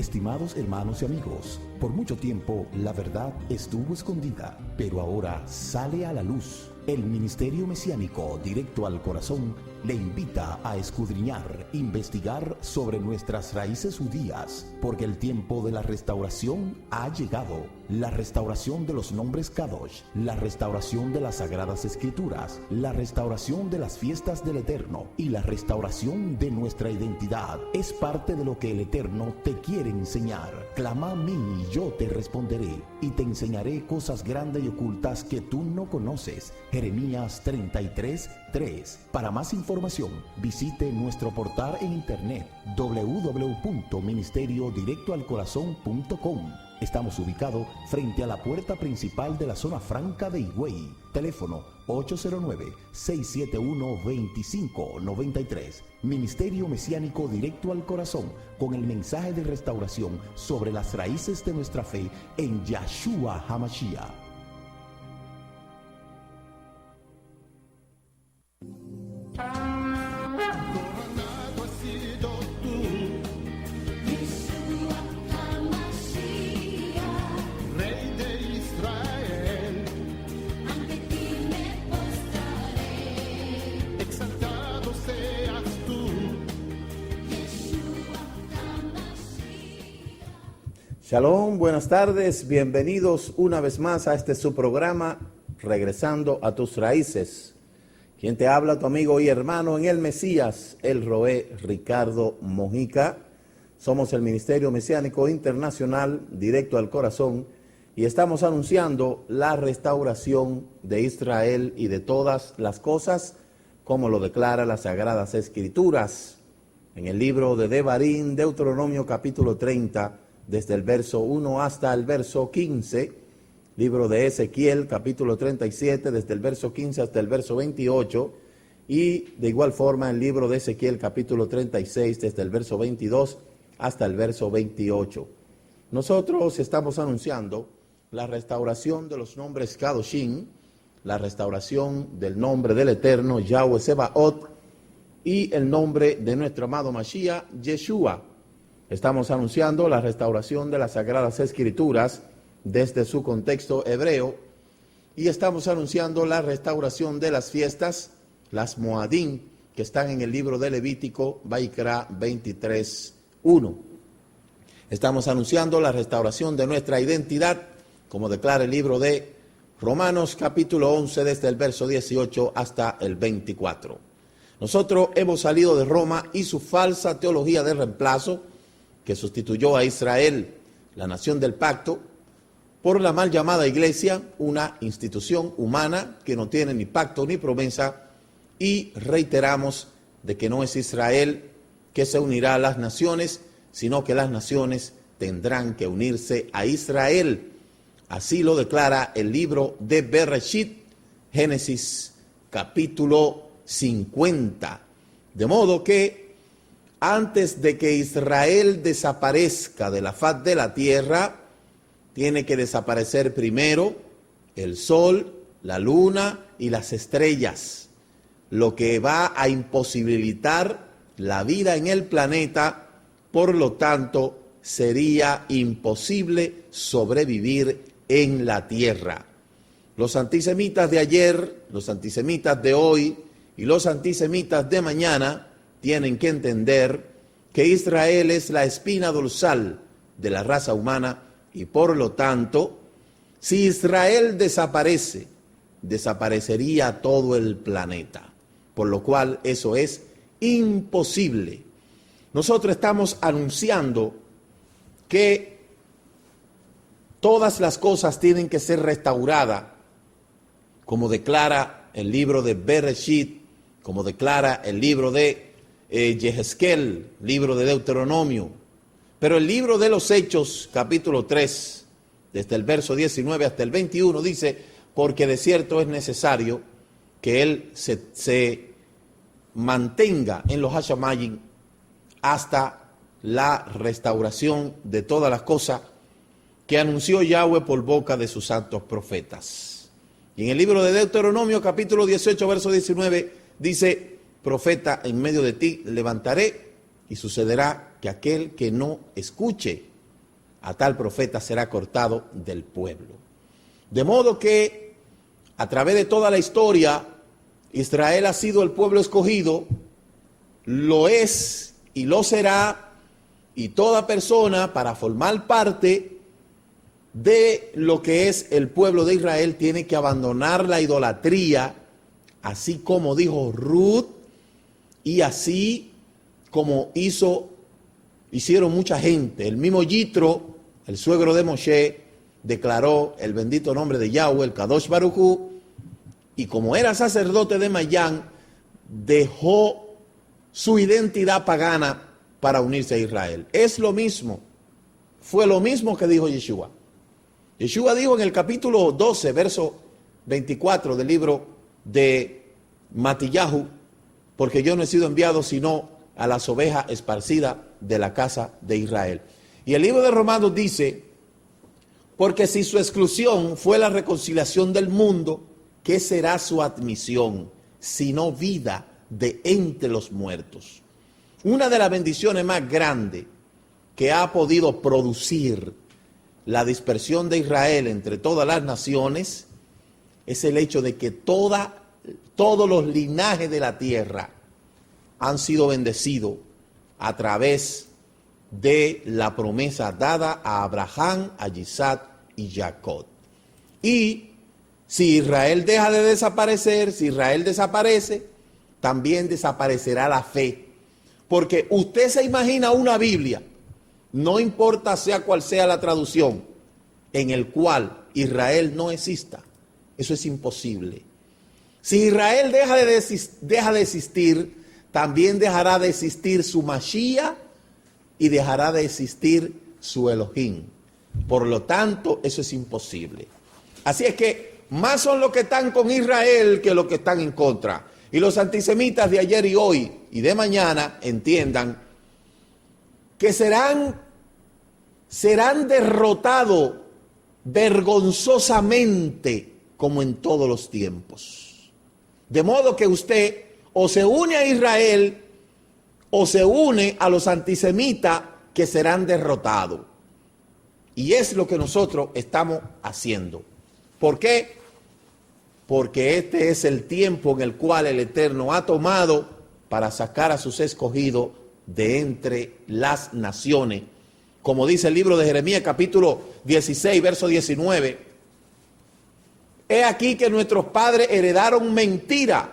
Estimados hermanos y amigos, por mucho tiempo la verdad estuvo escondida, pero ahora sale a la luz. El Ministerio Mesiánico Directo al Corazón le invita a escudriñar, investigar sobre nuestras raíces judías, porque el tiempo de la restauración ha llegado. La restauración de los nombres Kadosh, la restauración de las Sagradas Escrituras, la restauración de las fiestas del Eterno y la restauración de nuestra identidad es parte de lo que el Eterno te quiere enseñar. Clama a mí y yo te responderé y te enseñaré cosas grandes y ocultas que tú no conoces. Jeremías 33:3. Para más información, visite nuestro portal en internet www.ministeriodirectoalcorazon.com. Estamos ubicados frente a la puerta principal de la zona franca de Higüey. Teléfono 809-671-2593. Ministerio Mesiánico Directo al Corazón, con el mensaje de restauración sobre las raíces de nuestra fe en Yahshua HaMashiach. Shalom, buenas tardes, bienvenidos una vez más a este su programa, Regresando a tus Raíces. Quien te habla, tu amigo y hermano en el Mesías, el Roé Ricardo Mojica. Somos el Ministerio Mesiánico Internacional Directo al Corazón y estamos anunciando la restauración de Israel y de todas las cosas, como lo declara las Sagradas Escrituras. En el libro de Devarim, Deuteronomio capítulo 30, desde el verso 1 hasta el verso 15, libro de Ezequiel, capítulo 37, desde el verso 15 hasta el verso 28, y de igual forma el libro de Ezequiel, capítulo 36, desde el verso 22 hasta el verso 28. Nosotros estamos anunciando la restauración de los nombres Kadoshim, la restauración del nombre del Eterno, Yahweh Sebaot, y el nombre de nuestro amado Mashiach, Yeshua. Estamos anunciando la restauración de las Sagradas Escrituras desde su contexto hebreo y estamos anunciando la restauración de las fiestas, las Moadim, que están en el libro de Levítico, Vaikra 23:1. Estamos anunciando la restauración de nuestra identidad, como declara el libro de Romanos capítulo 11, desde el verso 18 hasta el 24. Nosotros hemos salido de Roma y su falsa teología de reemplazo, que sustituyó a Israel, la nación del pacto, por la mal llamada iglesia, una institución humana que no tiene ni pacto ni promesa, y reiteramos de que no es Israel que se unirá a las naciones, sino que las naciones tendrán que unirse a Israel. Así lo declara el libro de Bereshit, Génesis capítulo 50. De modo que antes de que Israel desaparezca de la faz de la tierra, tiene que desaparecer primero el sol, la luna y las estrellas, lo que va a imposibilitar la vida en el planeta. Por lo tanto, sería imposible sobrevivir en la tierra. Los antisemitas de ayer, los antisemitas de hoy y los antisemitas de mañana tienen que entender que Israel es la espina dorsal de la raza humana y por lo tanto, si Israel desaparece, desaparecería todo el planeta, por lo cual eso es imposible. Nosotros estamos anunciando que todas las cosas tienen que ser restauradas, como declara el libro de Bereshit, como declara el libro de Yehezkel, libro de Deuteronomio. Pero el libro de los Hechos, capítulo 3, desde el verso 19 hasta el 21, dice, porque de cierto es necesario que él se mantenga en los Hashamayim hasta la restauración de todas las cosas que anunció Yahweh por boca de sus santos profetas. Y en el libro de Deuteronomio, capítulo 18, verso 19, dice, profeta en medio de ti levantaré, y sucederá que aquel que no escuche a tal profeta será cortado del pueblo. De modo que a través de toda la historia, Israel ha sido el pueblo escogido, lo es y lo será, y toda persona para formar parte de lo que es el pueblo de Israel tiene que abandonar la idolatría, así como dijo Ruth, y así como hicieron mucha gente. El mismo Yitro, el suegro de Moshe, declaró el bendito nombre de Yahweh, el Kadosh Baruj Hu, y como era sacerdote de Mayán, dejó su identidad pagana para unirse a Israel. Es lo mismo, fue lo mismo que dijo Yeshua. Yeshua dijo en el capítulo 12, verso 24 del libro de Matillahu, porque yo no he sido enviado sino a las ovejas esparcidas de la casa de Israel. Y el libro de Romanos dice, porque si su exclusión fue la reconciliación del mundo, ¿qué será su admisión, sino vida de entre los muertos? Una de las bendiciones más grandes que ha podido producir la dispersión de Israel entre todas las naciones es el hecho de que todos los linajes de la tierra han sido bendecidos a través de la promesa dada a Abraham, a Isaac y Jacob. Y si Israel deja de desaparecer, si Israel desaparece, también desaparecerá la fe. Porque usted se imagina una Biblia, no importa sea cual sea la traducción, en el cual Israel no exista. Eso es imposible. Si Israel deja de existir, también dejará de existir su Mashiach y dejará de existir su Elohim. Por lo tanto, eso es imposible. Así es que más son los que están con Israel que los que están en contra. Y los antisemitas de ayer y hoy y de mañana entiendan que serán derrotados vergonzosamente como en todos los tiempos. De modo que usted o se une a Israel o se une a los antisemitas que serán derrotados. Y es lo que nosotros estamos haciendo. ¿Por qué? Porque este es el tiempo en el cual el Eterno ha tomado para sacar a sus escogidos de entre las naciones. Como dice el libro de Jeremías, capítulo 16, verso 19. He aquí que nuestros padres heredaron mentira.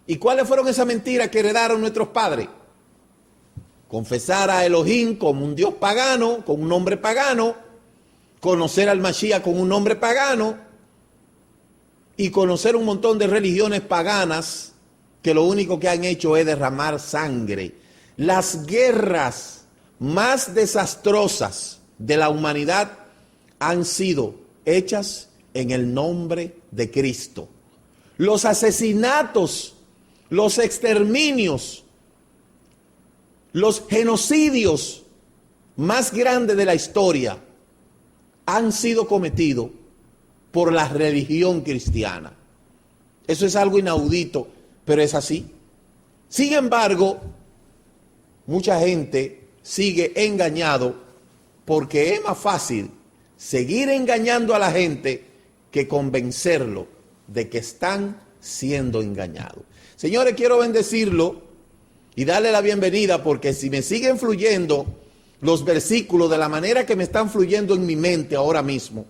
¿Y cuáles fueron esas mentiras que heredaron nuestros padres? Confesar a Elohim como un Dios pagano, con un nombre pagano, conocer al Mashiach con un nombre pagano y conocer un montón de religiones paganas que lo único que han hecho es derramar sangre. Las guerras más desastrosas de la humanidad han sido hechas en el nombre de Cristo. Los asesinatos, los exterminios, los genocidios más grandes de la historia han sido cometidos por la religión cristiana. Eso es algo inaudito, pero es así. Sin embargo, mucha gente sigue engañado porque es más fácil seguir engañando a la gente que convencerlo de que están siendo engañados. Señores, quiero bendecirlo y darle la bienvenida porque si me siguen fluyendo los versículos de la manera que me están fluyendo en mi mente ahora mismo,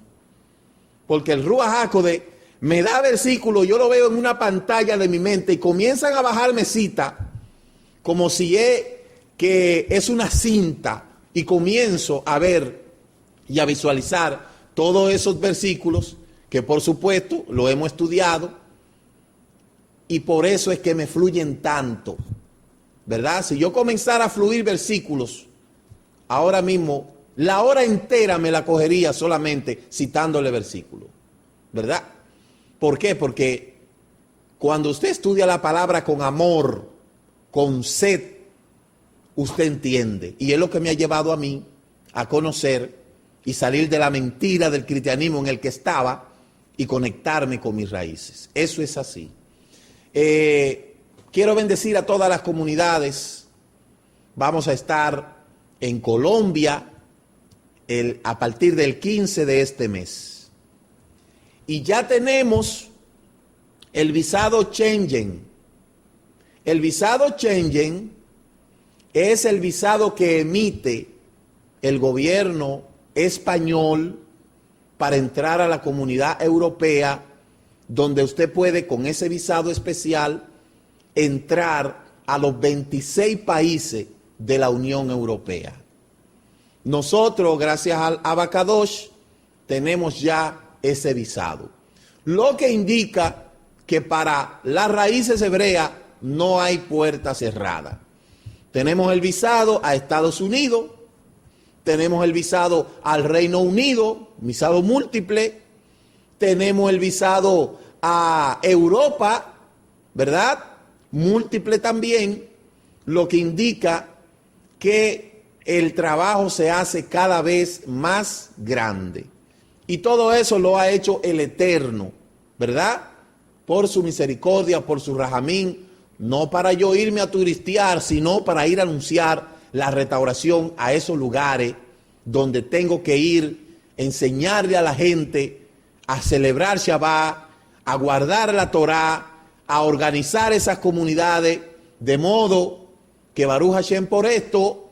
porque el Ruach HaKodesh me da versículos, yo lo veo en una pantalla de mi mente y comienzan a bajarme citas como si es una cinta y comienzo a ver y a visualizar todos esos versículos que por supuesto lo hemos estudiado y por eso es que me fluyen tanto, ¿verdad? Si yo comenzara a fluir versículos ahora mismo, la hora entera me la cogería solamente citándole versículos, ¿verdad? ¿Por qué? Porque cuando usted estudia la palabra con amor, con sed, usted entiende. Y es lo que me ha llevado a mí a conocer y salir de la mentira del cristianismo en el que estaba y conectarme con mis raíces. Eso es así. Quiero bendecir a todas las comunidades. Vamos a estar en Colombia a partir del 15 de este mes. Y ya tenemos el visado Schengen. El visado Schengen es el visado que emite el gobierno español para entrar a la Comunidad Europea, donde usted puede, con ese visado especial, entrar a los 26 países de la Unión Europea. Nosotros, gracias al Abacadosh, tenemos ya ese visado. Lo que indica que para las raíces hebreas no hay puerta cerrada. Tenemos el visado a Estados Unidos, tenemos el visado al Reino Unido, visado múltiple, tenemos el visado a Europa, ¿verdad? Múltiple también, lo que indica que el trabajo se hace cada vez más grande. Y todo eso lo ha hecho el Eterno, ¿verdad? Por su misericordia, por su rajamín, no para yo irme a turistear, sino para ir a anunciar la restauración a esos lugares donde tengo que ir, enseñarle a la gente a celebrar Shabbat, a guardar la Torá, a organizar esas comunidades, de modo que Baruch Hashem por esto,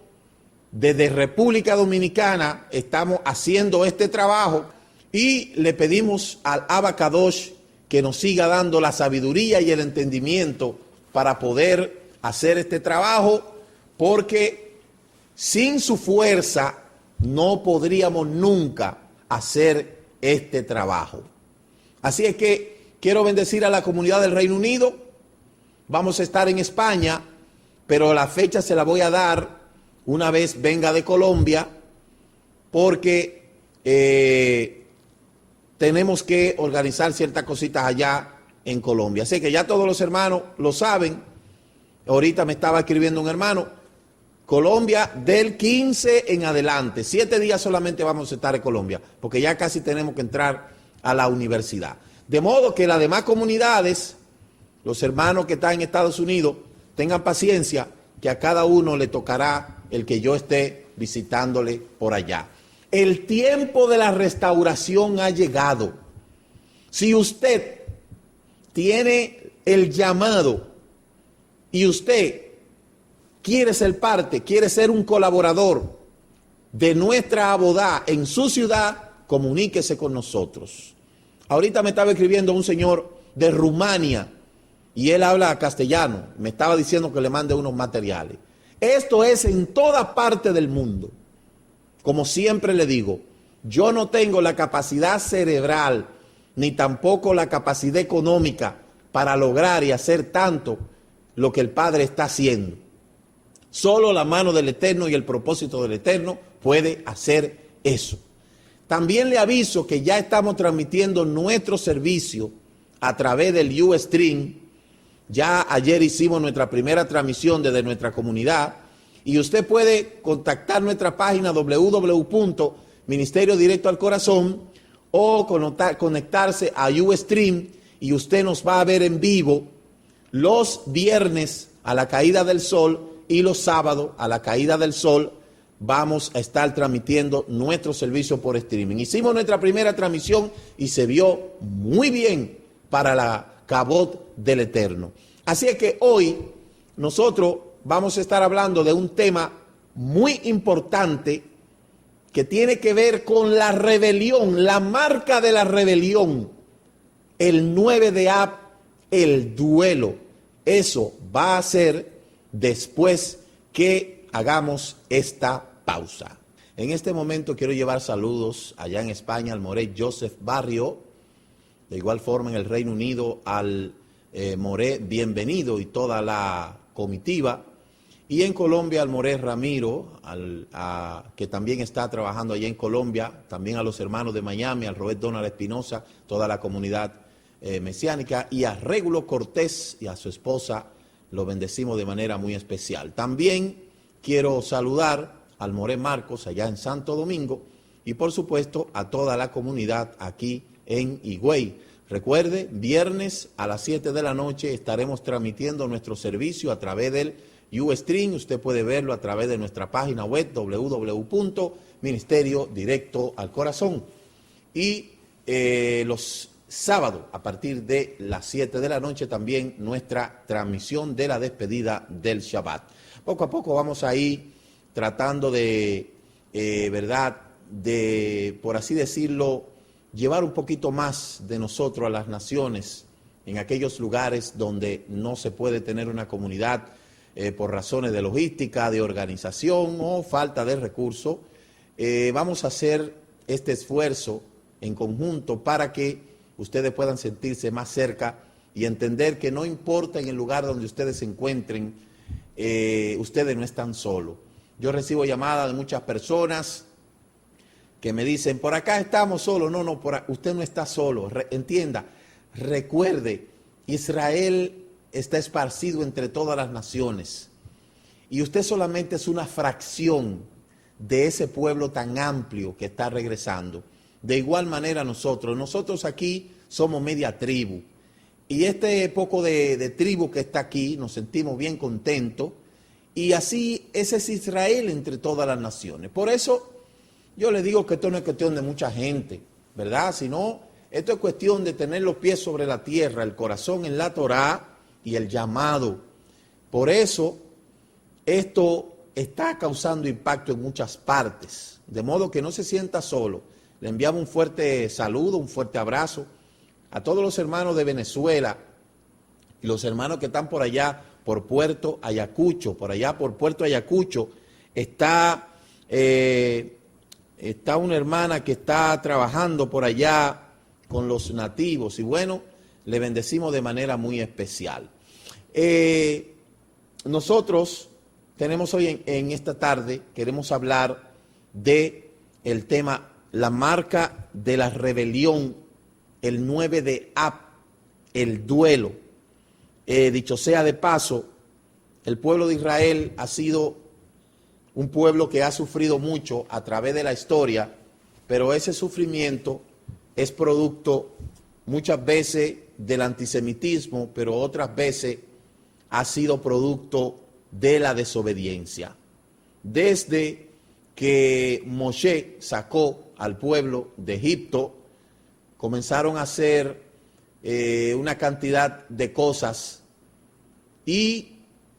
desde República Dominicana estamos haciendo este trabajo y le pedimos al Abacadosh que nos siga dando la sabiduría y el entendimiento para poder hacer este trabajo, porque sin su fuerza no podríamos nunca hacer este trabajo. Así es que quiero bendecir a la comunidad del Reino Unido. Vamos a estar en España, pero la fecha se la voy a dar una vez venga de Colombia, porque tenemos que organizar ciertas cositas allá en Colombia. Así que ya todos los hermanos lo saben. Ahorita me estaba escribiendo un hermano. Colombia del 15 en adelante. 7 días solamente vamos a estar en Colombia, porque ya casi tenemos que entrar a la universidad. De modo que las demás comunidades, los hermanos que están en Estados Unidos, tengan paciencia, que a cada uno le tocará el que yo esté visitándole por allá. El tiempo de la restauración ha llegado. Si usted tiene el llamado y usted quiere ser parte, quiere ser un colaborador de nuestra abodá en su ciudad, comuníquese con nosotros. Ahorita me estaba escribiendo un señor de Rumania y él habla castellano. Me estaba diciendo que le mande unos materiales. Esto es en toda parte del mundo. Como siempre le digo, yo no tengo la capacidad cerebral ni tampoco la capacidad económica para lograr y hacer tanto lo que el Padre está haciendo. Solo la mano del Eterno y el propósito del Eterno puede hacer eso. También le aviso que ya estamos transmitiendo nuestro servicio a través del Ustream. Ya ayer hicimos nuestra primera transmisión desde nuestra comunidad y usted puede contactar nuestra página www.Ministerio Directo al Corazón o conectarse a Ustream y usted nos va a ver en vivo los viernes a la caída del sol y los sábados a la caída del sol. Vamos a estar transmitiendo nuestro servicio por streaming. Hicimos nuestra primera transmisión y se vio muy bien para la Cabot del Eterno. Así es que hoy nosotros vamos a estar hablando de un tema muy importante que tiene que ver con la rebelión, la marca de la rebelión. El 9 de Ab, el duelo. Eso va a ser después que hagamos esta pausa. En este momento quiero llevar saludos allá en España al Moré Joseph Barrio, de igual forma en el Reino Unido al Moré Bienvenido y toda la comitiva, y en Colombia al Moré Ramiro, que también está trabajando allá en Colombia, también a los hermanos de Miami, al Robert Donald Espinosa, toda la comunidad mesiánica, y a Régulo Cortés y a su esposa, lo bendecimos de manera muy especial. También quiero saludar al Moré Marcos allá en Santo Domingo y por supuesto a toda la comunidad aquí en Higüey. Recuerde, viernes a las 7 de la noche estaremos transmitiendo nuestro servicio a través del Ustream. Usted puede verlo a través de nuestra página web www.ministeriodirect Ministerio Directo al Corazón. Y los sábados, a partir de las 7 de la noche, también nuestra transmisión de la despedida del Shabbat. Poco a poco vamos a ir tratando de, ¿verdad?, de, por así decirlo, llevar un poquito más de nosotros a las naciones en aquellos lugares donde no se puede tener una comunidad por razones de logística, de organización o falta de recursos. Vamos a hacer este esfuerzo en conjunto para que ustedes puedan sentirse más cerca y entender que no importa en el lugar donde ustedes se encuentren, ustedes no están solos. Yo recibo llamadas de muchas personas que me dicen, por acá estamos solos. No, usted no está solo. Entienda, recuerde, Israel está esparcido entre todas las naciones y usted solamente es una fracción de ese pueblo tan amplio que está regresando. De igual manera nosotros aquí somos media tribu y este poco de tribu que está aquí nos sentimos bien contentos y así ese es Israel entre todas las naciones. Por eso yo le digo que esto no es cuestión de mucha gente, ¿verdad? Sino esto es cuestión de tener los pies sobre la tierra, el corazón en la Torá y el llamado. Por eso esto está causando impacto en muchas partes, de modo que no se sienta solo. Le enviamos un fuerte saludo, un fuerte abrazo a todos los hermanos de Venezuela y los hermanos que están por allá, por Puerto Ayacucho. Por allá, por Puerto Ayacucho, está una hermana que está trabajando por allá con los nativos y bueno, le bendecimos de manera muy especial. Nosotros tenemos hoy en esta tarde, queremos hablar de el tema la marca de la rebelión, el 9 de Ab, el duelo. Dicho sea de paso, el pueblo de Israel ha sido un pueblo que ha sufrido mucho a través de la historia, pero ese sufrimiento es producto muchas veces del antisemitismo, pero otras veces ha sido producto de la desobediencia. Desde que Moshe sacó al pueblo de Egipto, comenzaron a hacer una cantidad de cosas y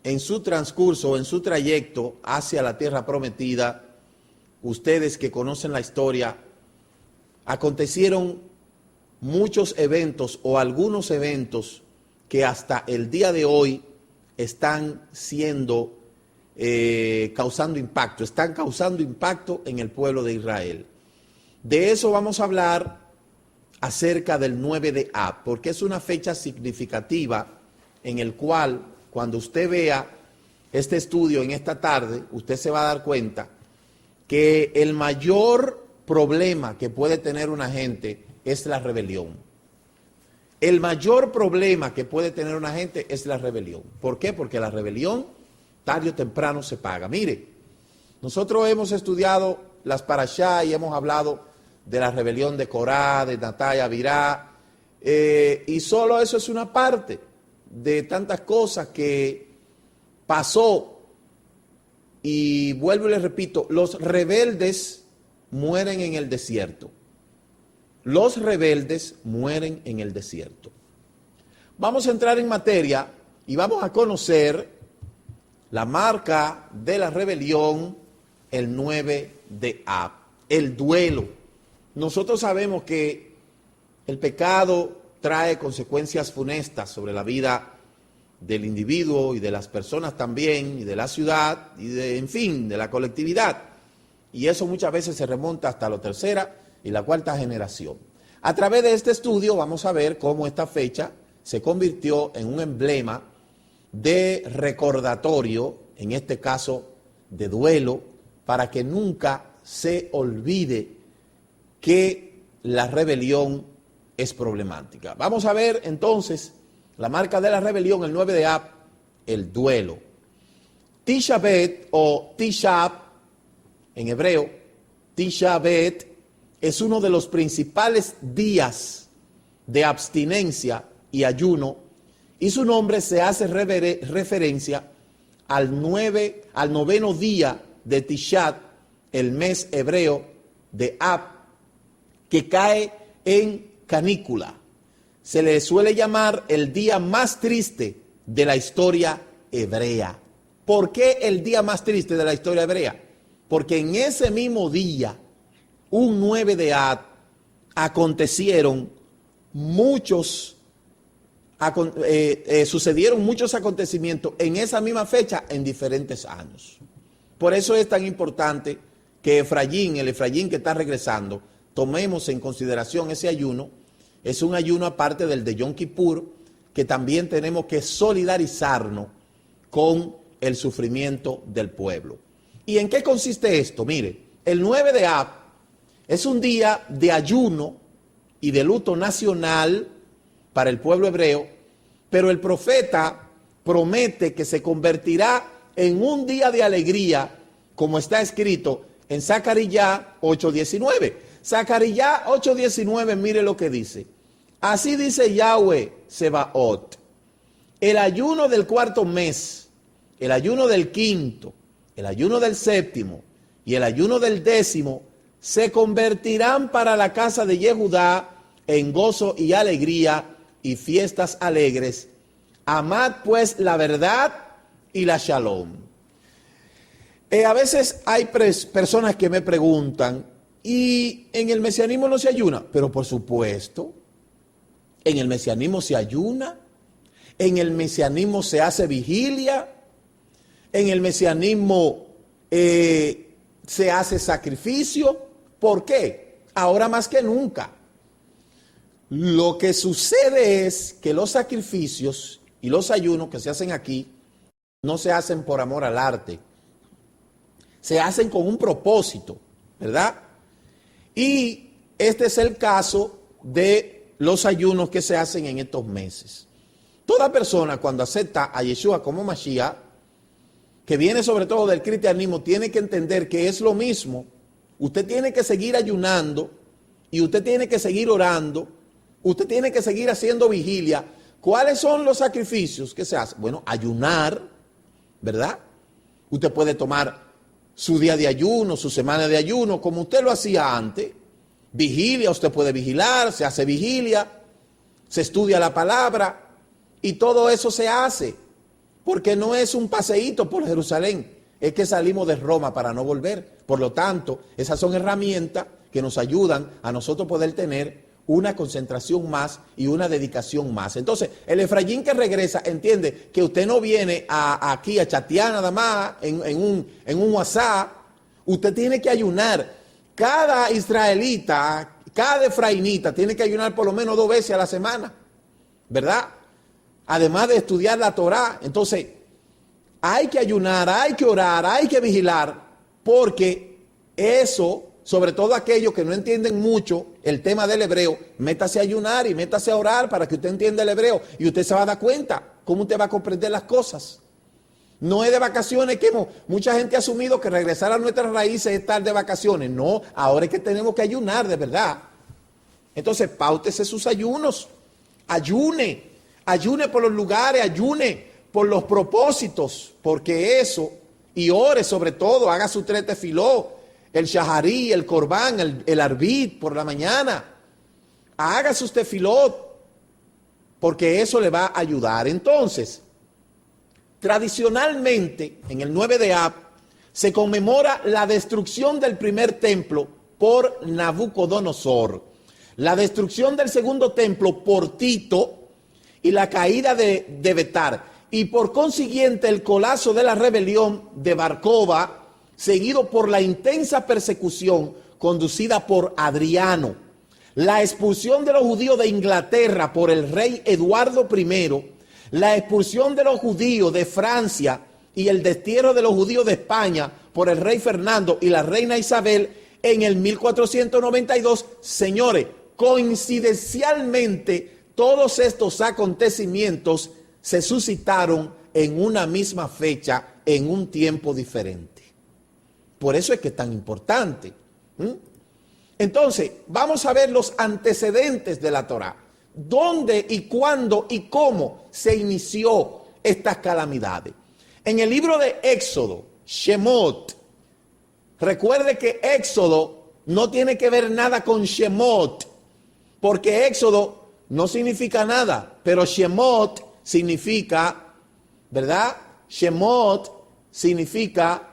en su transcurso, en su trayecto hacia la tierra prometida, ustedes que conocen la historia, acontecieron muchos eventos o algunos eventos que hasta el día de hoy están siendo causando impacto en el pueblo de Israel. De eso vamos a hablar acerca del 9 de Ab, porque es una fecha significativa en el cual, cuando usted vea este estudio en esta tarde, usted se va a dar cuenta que el mayor problema que puede tener una gente es la rebelión. El mayor problema que puede tener una gente es la rebelión. ¿Por qué? Porque la rebelión tarde o temprano se paga. Mire, nosotros hemos estudiado las parashá y hemos hablado de la rebelión de Corá, de Natán y Abirá, y solo eso es una parte de tantas cosas que pasó. Y vuelvo y les repito, los rebeldes mueren en el desierto. Los rebeldes mueren en el desierto. Vamos a entrar en materia y vamos a conocer la marca de la rebelión, el 9 de Ab, el duelo. Nosotros sabemos que el pecado trae consecuencias funestas sobre la vida del individuo y de las personas también, y de la ciudad, y en fin, de la colectividad. Y eso muchas veces se remonta hasta la tercera y la cuarta generación. A través de este estudio vamos a ver cómo esta fecha se convirtió en un emblema de recordatorio, en este caso de duelo, para que nunca se olvide que la rebelión es problemática. Vamos a ver entonces la marca de la rebelión, el 9 de Ab, el duelo. Tisha B'Av o Tisha Ab en hebreo, Tisha B'Av es uno de los principales días de abstinencia y ayuno, y su nombre se hace referencia al noveno día de Tishat, el mes hebreo de Ab, que cae en canícula. Se le suele llamar el día más triste de la historia hebrea. ¿Por qué el día más triste de la historia hebrea? Porque en ese mismo día, un 9 de Ab, sucedieron muchos acontecimientos en esa misma fecha en diferentes años. Por eso es tan importante que el Efraín que está regresando, tomemos en consideración ese ayuno. Es un ayuno aparte del de Yom Kippur, que también tenemos que solidarizarnos con el sufrimiento del pueblo. ¿Y en qué consiste esto? Mire, el 9 de Ab es un día de ayuno y de luto nacional para el pueblo hebreo, pero el profeta promete que se convertirá en un día de alegría, como está escrito en Zacarías 8:19. Zacarías 8:19, mire lo que dice. Así dice Yahweh Sebaot: el ayuno del cuarto mes, el ayuno del quinto, el ayuno del séptimo y el ayuno del décimo se convertirán para la casa de Yehudá en gozo y alegría y fiestas alegres. Amad pues la verdad y la shalom. A veces hay personas que me preguntan, ¿y en el mesianismo no se ayuna? Pero por supuesto, en el mesianismo se ayuna, en el mesianismo se hace vigilia, en el mesianismo se hace sacrificio. ¿Por qué? Ahora más que nunca. Lo que sucede es que los sacrificios y los ayunos que se hacen aquí no se hacen por amor al arte, se hacen con un propósito, ¿verdad? Y este es el caso de los ayunos que se hacen en estos meses. Toda persona cuando acepta a Yeshua como Mashiach, que viene sobre todo del cristianismo, tiene que entender que es lo mismo. Usted tiene que seguir ayunando y usted tiene que seguir orando, usted tiene que seguir haciendo vigilia. ¿Cuáles son los sacrificios que se hacen? Bueno, ayunar, ¿verdad? Usted puede tomar su día de ayuno, su semana de ayuno, como usted lo hacía antes. Vigilia, usted puede vigilar, se hace vigilia, se estudia la palabra y todo eso se hace. Porque no es un paseíto por Jerusalén, es que salimos de Roma para no volver. Por lo tanto, esas son herramientas que nos ayudan a nosotros poder tener una concentración más y una dedicación más. Entonces, el Efraín que regresa entiende que usted no viene aquí a chatear nada más en un WhatsApp. Usted tiene que ayunar. Cada israelita, cada efraínita tiene que ayunar por lo menos 2 veces a la semana, ¿verdad? Además de estudiar la Torá. Entonces, hay que ayunar, hay que orar, hay que vigilar, porque eso, sobre todo aquellos que no entienden mucho el tema del hebreo, métase a ayunar y métase a orar para que usted entienda el hebreo y usted se va a dar cuenta cómo usted va a comprender las cosas. No es de vacaciones, que mucha gente ha asumido que regresar a nuestras raíces es estar de vacaciones. No, ahora es que tenemos que ayunar de verdad. Entonces, páutese sus ayunos, ayune por los lugares, ayune por los propósitos, porque eso, y ore sobre todo, haga su 3 tefilot, el shaharí, el corbán, el arbit por la mañana, haga sus tefilot, porque eso le va a ayudar. Entonces, tradicionalmente, en el 9 de Ab, se conmemora la destrucción del primer templo por Nabucodonosor, la destrucción del segundo templo por Tito y la caída de Betar, y por consiguiente el colapso de la rebelión de Bar Kokhba, seguido por la intensa persecución conducida por Adriano, la expulsión de los judíos de Inglaterra por el rey Eduardo I, la expulsión de los judíos de Francia y el destierro de los judíos de España por el rey Fernando y la reina Isabel en el 1492. Señores, coincidencialmente, todos estos acontecimientos se suscitaron en una misma fecha, en un tiempo diferente. Por eso es que es tan importante. Entonces, vamos a ver los antecedentes de la Torá. ¿Dónde y cuándo y cómo se inició estas calamidades? En el libro de Éxodo, Shemot, Recuerde que Éxodo no tiene que ver nada con Shemot, porque Éxodo no significa nada, pero Shemot significa, ¿verdad? Shemot significa,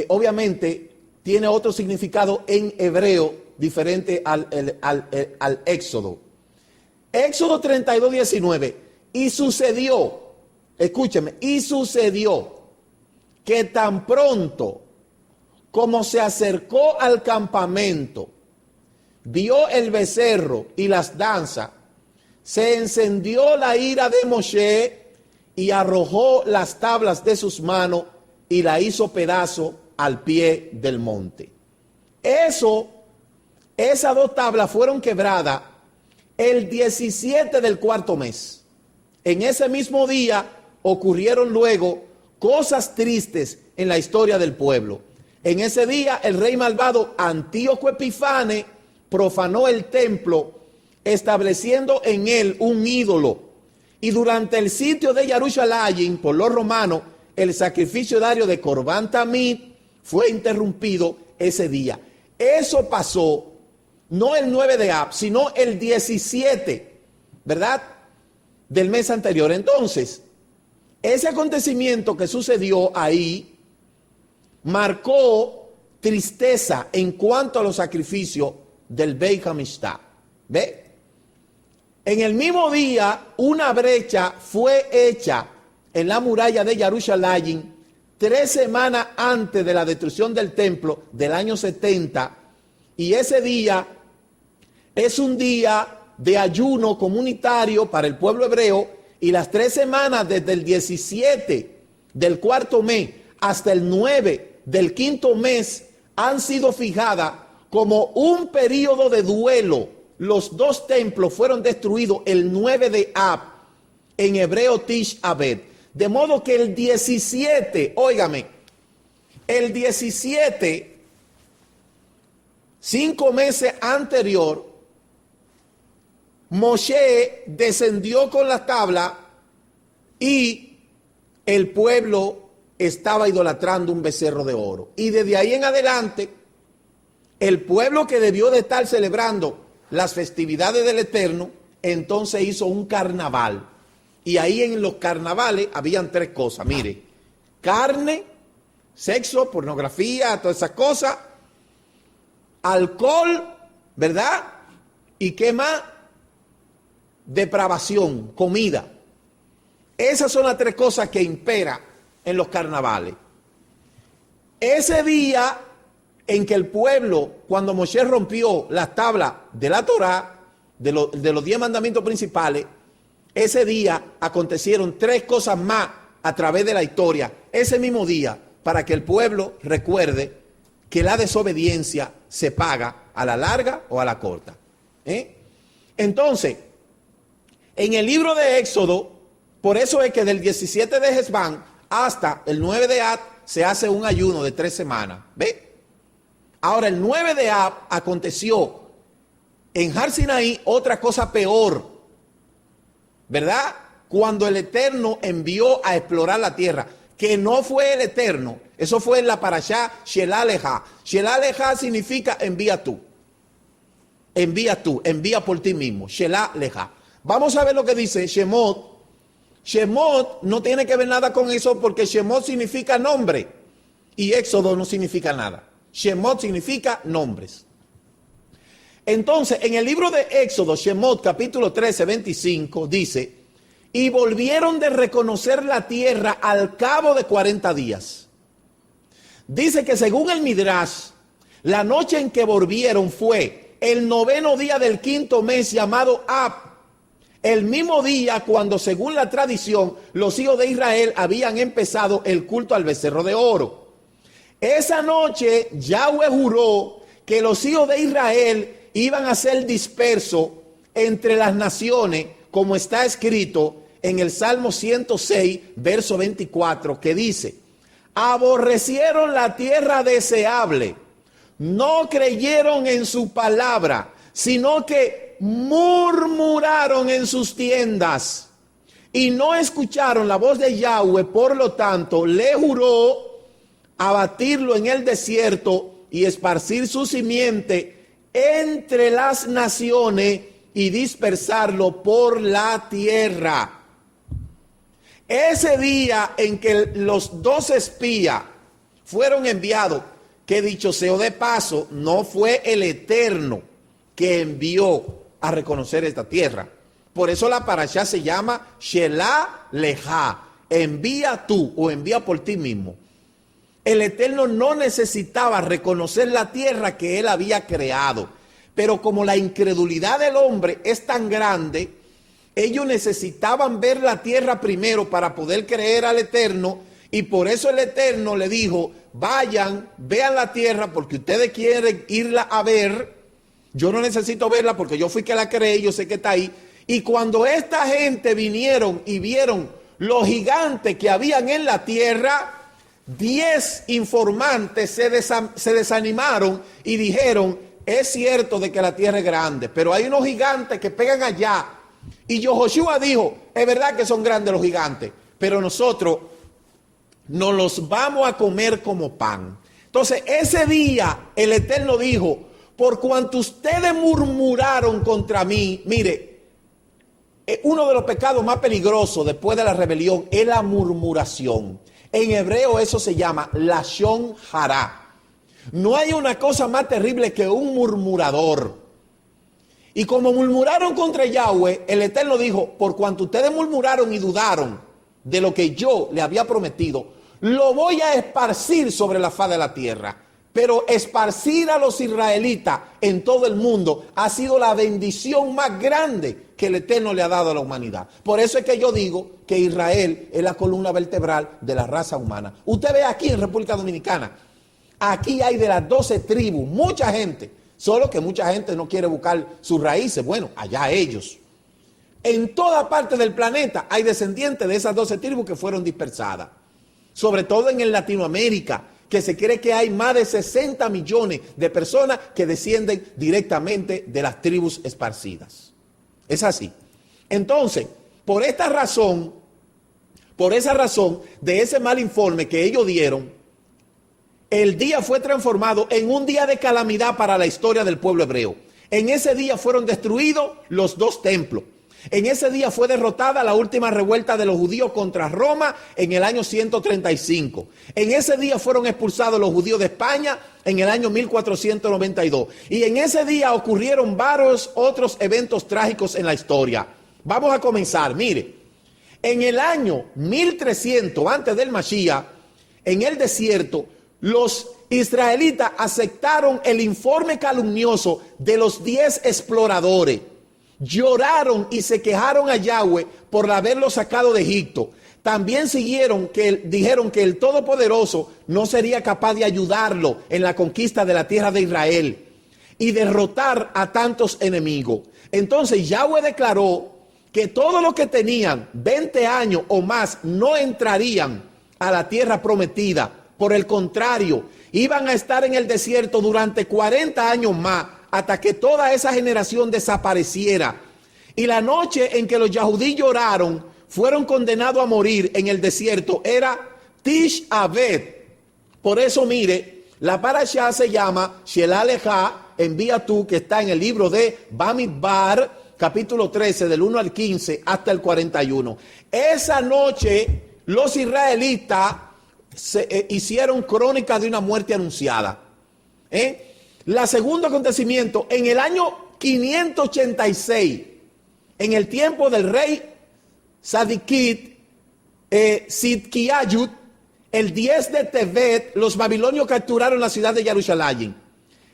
obviamente, tiene otro significado en hebreo diferente al Éxodo. Éxodo 32, 19. Y sucedió, escúcheme, y sucedió que tan pronto como se acercó al campamento, vio el becerro y las danzas, se encendió la ira de Moshe y arrojó las tablas de sus manos y la hizo pedazo al pie del monte. Esas dos tablas fueron quebradas el 17 del cuarto mes. En ese mismo día ocurrieron luego cosas tristes en la historia del pueblo. En ese día el rey malvado Antíoco Epífanes profanó el templo, estableciendo en él un ídolo. Y durante el sitio de Jerusalén por los romanos, el sacrificio diario de Corbán Tamid fue interrumpido ese día. Eso pasó no el 9 de Ab, sino el 17, ¿verdad?, del mes anterior. Entonces, ese acontecimiento que sucedió ahí marcó tristeza en cuanto a los sacrificios del Beit Hamishta. ¿Ve? En el mismo día, una brecha fue hecha en la muralla de Jerusalén 3 semanas antes de la destrucción del templo del año 70, y ese día es un día de ayuno comunitario para el pueblo hebreo, y las 3 semanas desde el 17 del cuarto mes hasta el 9 del quinto mes han sido fijadas como un periodo de duelo. Los 2 templos fueron destruidos el 9 de Ab, en hebreo Tish Abed. De modo que el 17, óigame, el 17, 5 meses anterior, Moshe descendió con la tabla y el pueblo estaba idolatrando un becerro de oro. Y desde ahí en adelante, el pueblo que debió de estar celebrando las festividades del Eterno, entonces hizo un carnaval. Y ahí en los carnavales habían 3 cosas. Mire, carne, sexo, pornografía, todas esas cosas, alcohol, ¿verdad? ¿Y qué más? Depravación, comida. Esas son las 3 cosas que imperan en los carnavales. Ese día en que el pueblo, cuando Moshe rompió las tablas de la Torá, de los 10 mandamientos principales, ese día acontecieron 3 cosas más a través de la historia, ese mismo día, para que el pueblo recuerde que la desobediencia se paga a la larga o a la corta. Entonces, en el libro de Éxodo, por eso es que del 17 de Hesbán hasta el 9 de Ab se hace un ayuno de 3 semanas. ¿Ve? Ahora, el 9 de Ab aconteció en Har Sinaí otra cosa peor, ¿verdad? Cuando el Eterno envió a explorar la tierra, que no fue el Eterno, eso fue en la parashá Shelah Leja. Shelah Leja significa envía tú. Envía tú, envía por ti mismo. Shelah Leja. Vamos a ver lo que dice Shemot. Shemot no tiene que ver nada con eso porque Shemot significa nombre y Éxodo no significa nada. Shemot significa nombres. Entonces, en el libro de Éxodo, Shemot capítulo 13, 25, dice: y volvieron de reconocer la tierra al cabo de 40 días. Dice que según el Midrash, la noche en que volvieron fue el 9º día del quinto mes llamado Ab, el mismo día cuando, según la tradición, los hijos de Israel habían empezado el culto al becerro de oro. Esa noche Yahweh juró que los hijos de Israel iban a ser dispersos entre las naciones, como está escrito en el Salmo 106, verso 24, que dice: aborrecieron la tierra deseable, no creyeron en su palabra, sino que murmuraron en sus tiendas y no escucharon la voz de Yahweh, por lo tanto, le juró abatirlo en el desierto y esparcir su simiente entre las naciones y dispersarlo por la tierra. Ese día en que los 2 espías fueron enviados, que dicho sea de paso, no fue el Eterno que envió a reconocer esta tierra. Por eso la parashá se llama Shelah Leja, envía tú o envía por ti mismo. El Eterno no necesitaba reconocer la tierra que él había creado, pero como la incredulidad del hombre es tan grande, ellos necesitaban ver la tierra primero para poder creer al Eterno, y por eso el Eterno le dijo: vayan, vean la tierra porque ustedes quieren irla a ver. Yo no necesito verla porque yo fui que la creé, yo sé que está ahí. Y cuando esta gente vinieron y vieron los gigantes que habían en la tierra, 10 informantes se desanimaron y dijeron: es cierto de que la tierra es grande, pero hay unos gigantes que pegan allá. Y Joshua dijo: es verdad que son grandes los gigantes, pero nosotros nos los vamos a comer como pan. Entonces ese día el Eterno dijo: por cuanto ustedes murmuraron contra mí. Mire, uno de los pecados más peligrosos después de la rebelión es la murmuración. En hebreo eso se llama lashon hara. No hay una cosa más terrible que un murmurador. Y como murmuraron contra Yahweh, el Eterno dijo: por cuanto ustedes murmuraron y dudaron de lo que yo le había prometido, lo voy a esparcir sobre la faz de la tierra. Pero esparcir a los israelitas en todo el mundo ha sido la bendición más grande que el Eterno le ha dado a la humanidad. Por eso es que yo digo que Israel es la columna vertebral de la raza humana. Usted ve aquí en República Dominicana, aquí hay de las 12 tribus, mucha gente, solo que mucha gente no quiere buscar sus raíces. Bueno, allá ellos. En toda parte del planeta hay descendientes de esas 12 tribus que fueron dispersadas. Sobre todo en Latinoamérica, que se cree que hay más de 60 millones de personas que descienden directamente de las tribus esparcidas. Es así. Entonces, por esa razón de ese mal informe que ellos dieron, el día fue transformado en un día de calamidad para la historia del pueblo hebreo. En ese día fueron destruidos los 2 templos. En ese día fue derrotada la última revuelta de los judíos contra Roma en el año 135. En ese día fueron expulsados los judíos de España en el año 1492. Y en ese día ocurrieron varios otros eventos trágicos en la historia. Vamos a comenzar, mire. En el año 1300, antes del Mashiach, en el desierto, los israelitas aceptaron el informe calumnioso de los 10 exploradores. Lloraron y se quejaron a Yahweh por haberlo sacado de Egipto. También dijeron que el Todopoderoso no sería capaz de ayudarlo en la conquista de la tierra de Israel y derrotar a tantos enemigos. Entonces Yahweh declaró que todos los que tenían 20 años o más no entrarían a la tierra prometida. Por el contrario, iban a estar en el desierto durante 40 años más, hasta que toda esa generación desapareciera. Y la noche en que los yahudí lloraron, fueron condenados a morir en el desierto, era Tish Aviv. Por eso, mire, la parashá se llama Shelah Leja, envía tú, que está en el libro de Bamidbar, capítulo 13, del 1 al 15 hasta el 41. Esa noche, los israelitas hicieron crónica de una muerte anunciada. La segundo acontecimiento, en el año 586, en el tiempo del rey Sadikit Sidkiayut, el 10 de Tevet, los babilonios capturaron la ciudad de Jerusalén.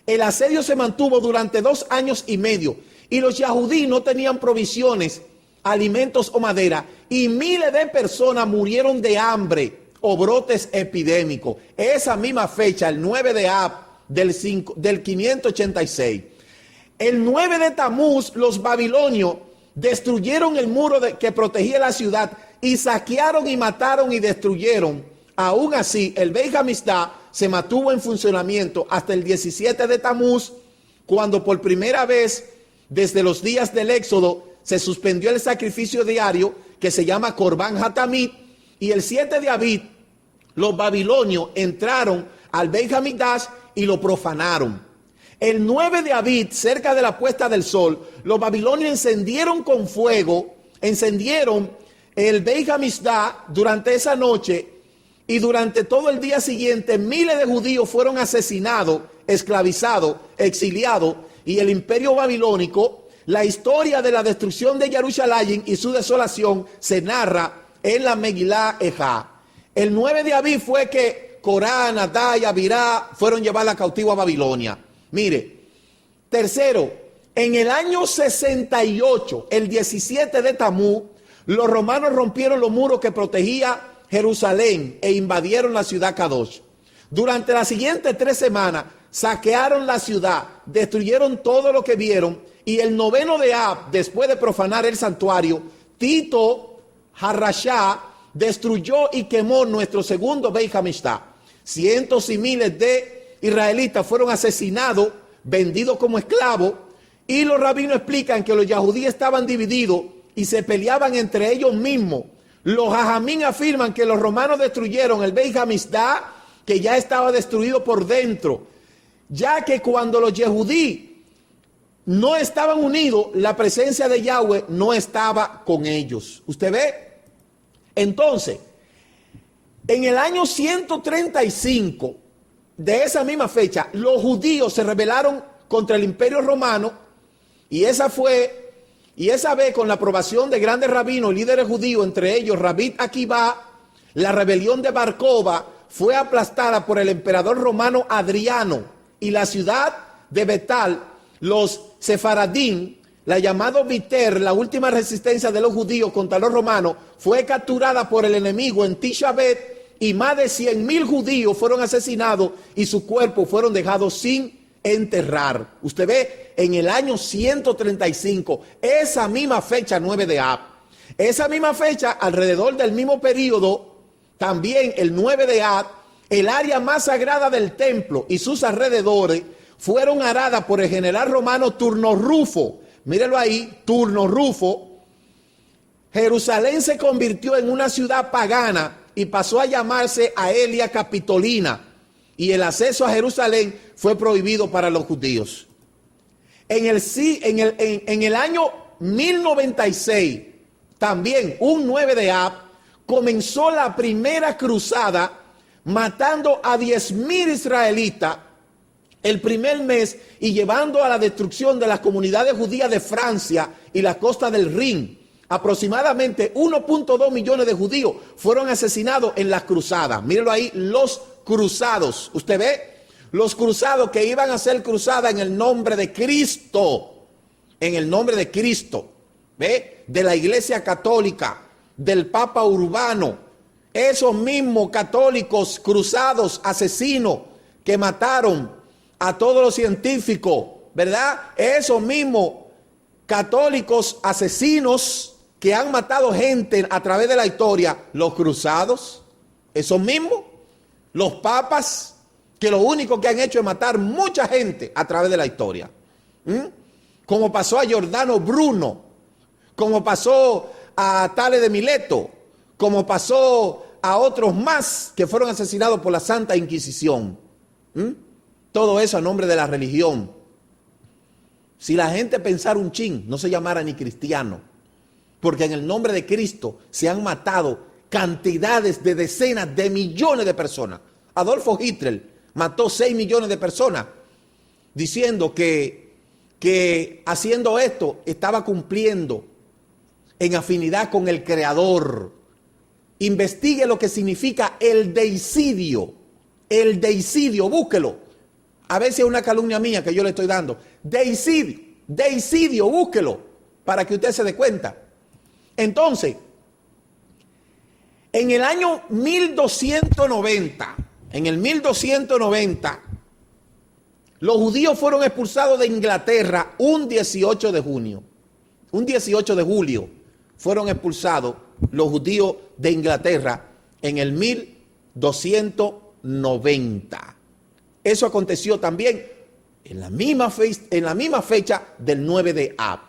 El asedio se mantuvo durante 2 años y medio y los yahudí no tenían provisiones, alimentos o madera, y miles de personas murieron de hambre o brotes epidémicos. Esa misma fecha, el 9 de Ab del 586. El 9 de Tamuz, los babilonios destruyeron el muro que protegía la ciudad y saquearon y mataron y destruyeron. Aún así, el Beit Hamikdash se mantuvo en funcionamiento hasta el 17 de Tamuz, cuando por primera vez desde los días del Éxodo se suspendió el sacrificio diario que se llama Corbán Hatamid, y el 7 de Abib los babilonios entraron al Beit Hamikdash y lo profanaron. El 9 de Abib, cerca de la puesta del sol, los babilonios encendieron con fuego, encendieron el Beit Hamikdash durante esa noche, y durante todo el día siguiente miles de judíos fueron asesinados, esclavizados, exiliados, y el imperio babilónico, la historia de la destrucción de Jerusalén y su desolación se narra en la Megilá Ejá. El 9 de Abib fue que Corán, Adaya, Virá fueron llevados cautivos a Babilonia. Mire, tercero, en el año 68, el 17 de Tamuz, los romanos rompieron los muros que protegía Jerusalén e invadieron la ciudad Kadosh. Durante las siguientes 3 semanas saquearon la ciudad, destruyeron todo lo que vieron, y el 9 de Ab, después de profanar el santuario, Tito Harrashá destruyó y quemó nuestro segundo Beit Hamikdash. Cientos y miles de israelitas fueron asesinados, vendidos como esclavos, y los rabinos explican que los yahudíes estaban divididos y se peleaban entre ellos mismos. Los jajamín afirman que los romanos destruyeron el Beit Hamikdash, que ya estaba destruido por dentro, ya que cuando los yehudí no estaban unidos, la presencia de Yahweh no estaba con ellos. ¿Usted ve? Entonces, en el año 135 de esa misma fecha, los judíos se rebelaron contra el imperio romano, y esa vez, con la aprobación de grandes rabinos y líderes judíos, entre ellos Rabbi Akiva, la rebelión de Bar Kokhba fue aplastada por el emperador romano Adriano, y la ciudad de Betal, los sefaradín, la llamada Viter, la última resistencia de los judíos contra los romanos, fue capturada por el enemigo en Tisha Bet, y más de 100,000 judíos fueron asesinados y sus cuerpos fueron dejados sin enterrar. Usted ve, en el año 135, esa misma fecha, 9 de Ab, esa misma fecha, alrededor del mismo periodo, también el 9 de Ab, el área más sagrada del templo y sus alrededores fueron aradas por el general romano Turno Rufo. Mírelo ahí, Turno Rufo. Jerusalén se convirtió en una ciudad pagana y pasó a llamarse Aelia Capitolina, y el acceso a Jerusalén fue prohibido para los judíos. En el año 1096, también un 9 de Ab, comenzó la primera cruzada, matando a 10,000 israelitas el primer mes y llevando a la destrucción de las comunidades judías de Francia y la costa del Rin. Aproximadamente 1.2 millones de judíos fueron asesinados en las cruzadas. Mírenlo ahí, los cruzados. Usted ve, los cruzados que iban a hacer cruzada en el nombre de Cristo. En el nombre de Cristo. ¿Ve? De la Iglesia Católica, del Papa Urbano. Esos mismos católicos cruzados, asesinos, que mataron a todos los científicos, ¿verdad? Esos mismos católicos asesinos que han matado gente a través de la historia, los cruzados, esos mismos, los papas, que lo único que han hecho es matar mucha gente a través de la historia. Como pasó a Giordano Bruno, como pasó a Tale de Mileto, como pasó a otros más que fueron asesinados por la Santa Inquisición. Todo eso a nombre de la religión. Si la gente pensara un chin, no se llamara ni cristiano, porque en el nombre de Cristo se han matado cantidades de decenas de millones de personas. Adolfo Hitler mató 6 millones de personas, diciendo que haciendo esto estaba cumpliendo en afinidad con el Creador. Investigue lo que significa el deicidio. El deicidio, búsquelo. A veces es una calumnia mía que yo le estoy dando. Deicidio, búsquelo para que usted se dé cuenta. Entonces, en el año 1290, los judíos fueron expulsados de Inglaterra un 18 de junio. Un 18 de julio fueron expulsados los judíos de Inglaterra en el 1290. Eso aconteció también en la misma fecha del 9 de Ab.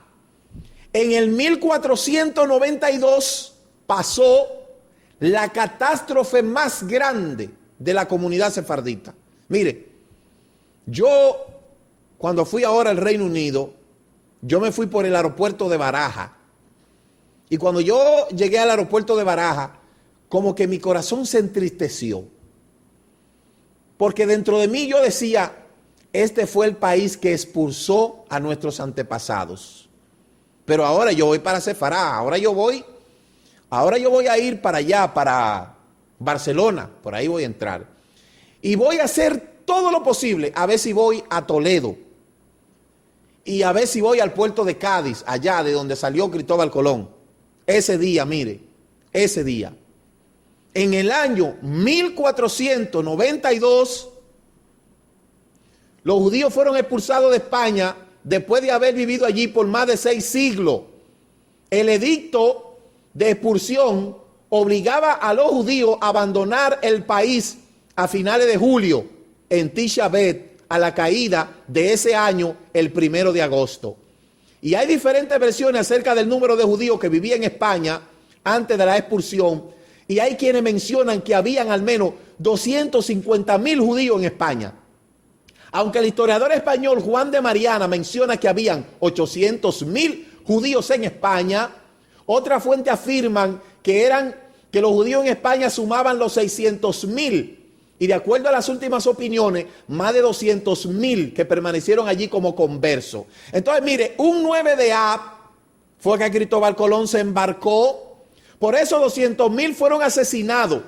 En el 1492 pasó la catástrofe más grande de la comunidad sefardita. Mire, yo cuando fui ahora al Reino Unido, yo me fui por el aeropuerto de Baraja. Y cuando yo llegué al aeropuerto de Baraja, como que mi corazón se entristeció. Porque dentro de mí yo decía, este fue el país que expulsó a nuestros antepasados. Pero ahora yo voy para Sefará, ahora yo voy a ir para allá, para Barcelona, por ahí voy a entrar. Y voy a hacer todo lo posible, a ver si voy a Toledo. Y a ver si voy al puerto de Cádiz, allá de donde salió Cristóbal Colón. Ese día, mire, ese día. En el año 1492, los judíos fueron expulsados de España después de haber vivido allí por más de 6 siglos. El edicto de expulsión obligaba a los judíos a abandonar el país a finales de julio, en Tisha B'Av, a la caída de ese año, el 1 de agosto. Y hay diferentes versiones acerca del número de judíos que vivían en España antes de la expulsión. Y hay quienes mencionan que habían al menos 250,000 judíos en España. Aunque el historiador español Juan de Mariana menciona que habían 800,000 judíos en España, otras fuentes afirman que los judíos en España sumaban los 600,000. Y de acuerdo a las últimas opiniones, más de 200,000 que permanecieron allí como conversos. Entonces, mire, un 9 de Av fue que Cristóbal Colón se embarcó. Por eso 200,000 fueron asesinados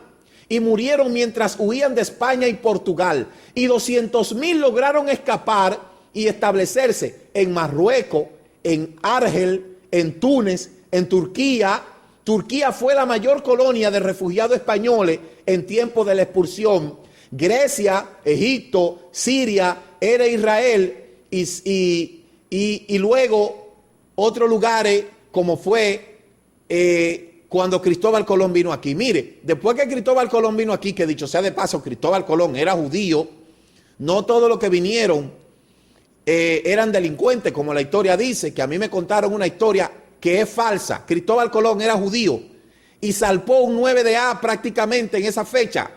y murieron mientras huían de España y Portugal. Y 200,000 lograron escapar y establecerse en Marruecos, en Argel, en Túnez, en Turquía. Turquía fue la mayor colonia de refugiados españoles en tiempo de la expulsión. Grecia, Egipto, Siria, era Israel y luego otros lugares como fue cuando Cristóbal Colón vino aquí. Mire, después que Cristóbal Colón vino aquí, que dicho sea de paso, Cristóbal Colón era judío, no todos los que vinieron eran delincuentes, como la historia dice, que a mí me contaron una historia que es falsa. Cristóbal Colón era judío y salpó un 9 de Av prácticamente en esa fecha.